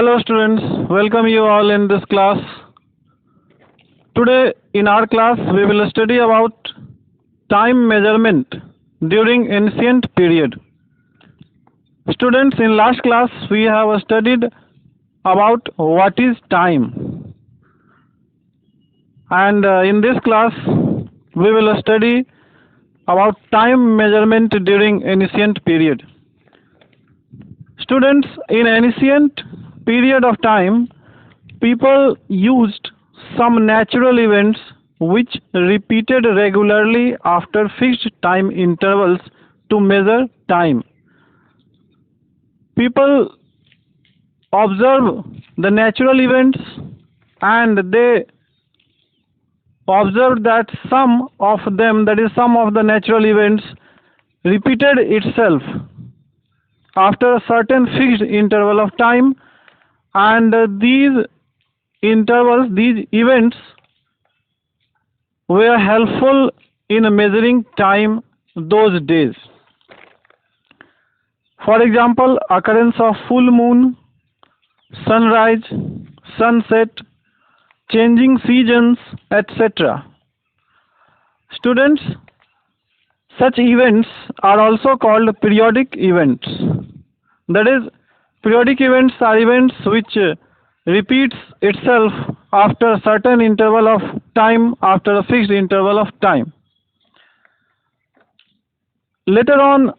Hello students, welcome you all in this class. Today in our class we will study about time measurement during ancient period. Students, in last class we have studied about what is time, and in this class we will study about time measurement during ancient period. Students, in ancient period of time, people used some natural events which repeated regularly after fixed time intervals to measure time. People observe the natural events and they observed that some of them, that is some of the natural events, repeated itself after a certain fixed interval of time, and these events were helpful in measuring time those days. For example, occurrence of full moon, sunrise, sunset, changing seasons, etc. Students, such events are also called periodic events. That is, periodic events are events which repeats itself after a certain interval of time, after a fixed interval of time. Later on,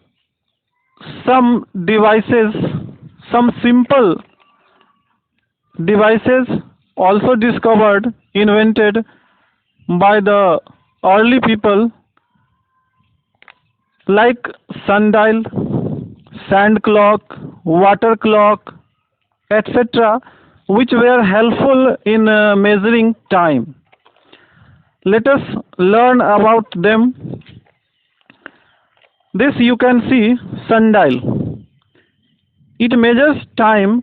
some devices, some simple devices also discovered, invented by the early people, like sundial, sand clock, water clock, etc., which were helpful in measuring time. Let us learn about them. This you can see, sundial. It measures time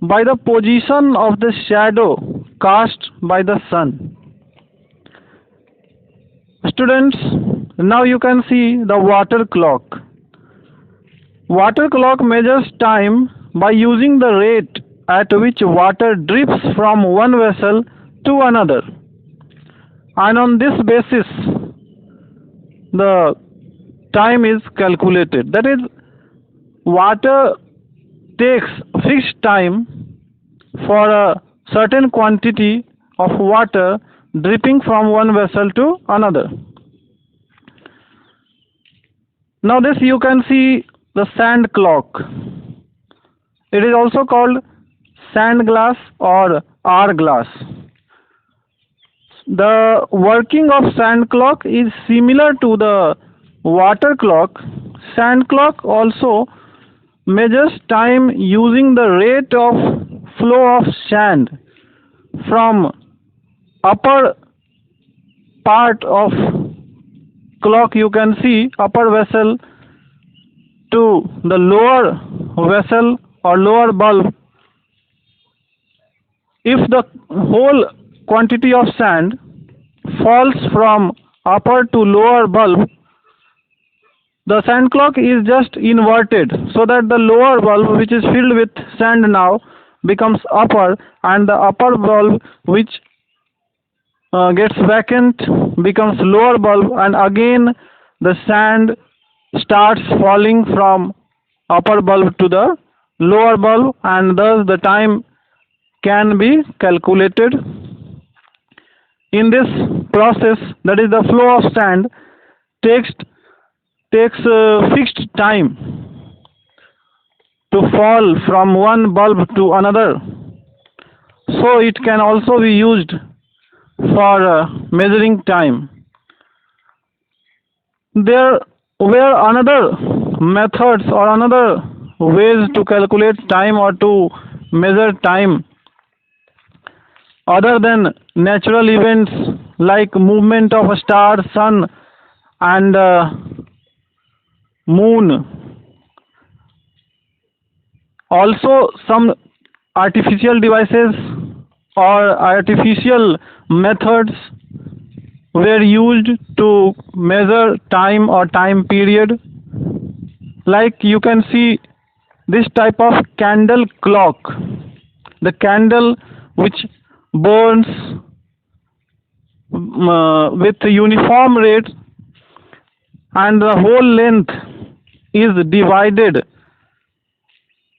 by the position of the shadow cast by the sun. Students, now you can see the water clock. Water clock measures time by using the rate at which water drips from one vessel to another, and on this basis the time is calculated. That is, water takes fixed time for a certain quantity of water dripping from one vessel to another. Now this you can see the sand clock. It is also called sand glass or hourglass. The working of sand clock is similar to the water clock. Sand clock also measures time using the rate of flow of sand from upper part of clock, you can see upper vessel, to the lower vessel or lower bulb. If the whole quantity of sand falls from upper to lower bulb, the sand clock is just inverted, so that the lower bulb, which is filled with sand now, becomes upper, and the upper bulb, which gets vacant, becomes lower bulb, and again the sand starts falling from upper bulb to the lower bulb, and thus the time can be calculated. In this process, that is, the flow of sand takes fixed time to fall from one bulb to another, so it can also be used for measuring time. There were another methods or another ways to calculate time or to measure time other than natural events like movement of a star, sun, and moon. Also, some artificial devices or artificial methods were used to measure time or time period. Like you can see this type of candle clock. the candle which burns with uniform rate, and the whole length is divided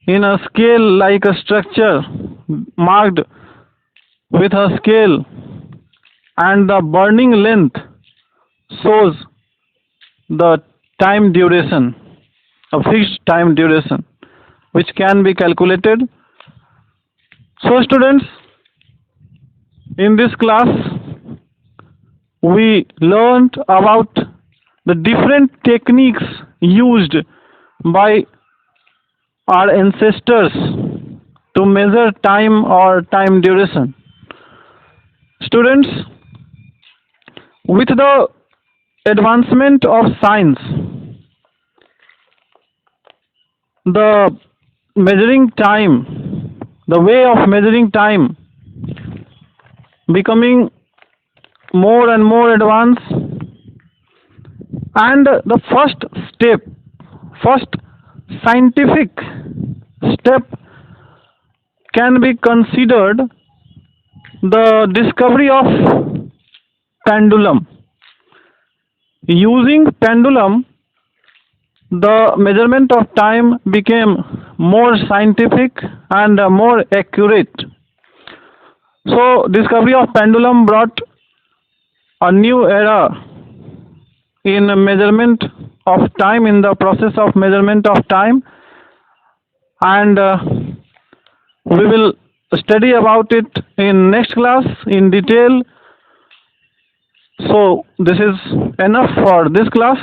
in a scale like a structure marked with a scale, and the burning length shows the time duration, a fixed time duration, which can be calculated. So students, in this class we learned about the different techniques used by our ancestors to measure time or time duration. Students, with the advancement of science, the measuring time, the way of measuring time becoming more and more advanced, and the first scientific step can be considered the discovery of pendulum. Using pendulum, the measurement of time became more scientific and more accurate. So discovery of pendulum brought a new era in measurement of time, in the process of measurement of time, and we will study about it in next class in detail. So this is enough for this class.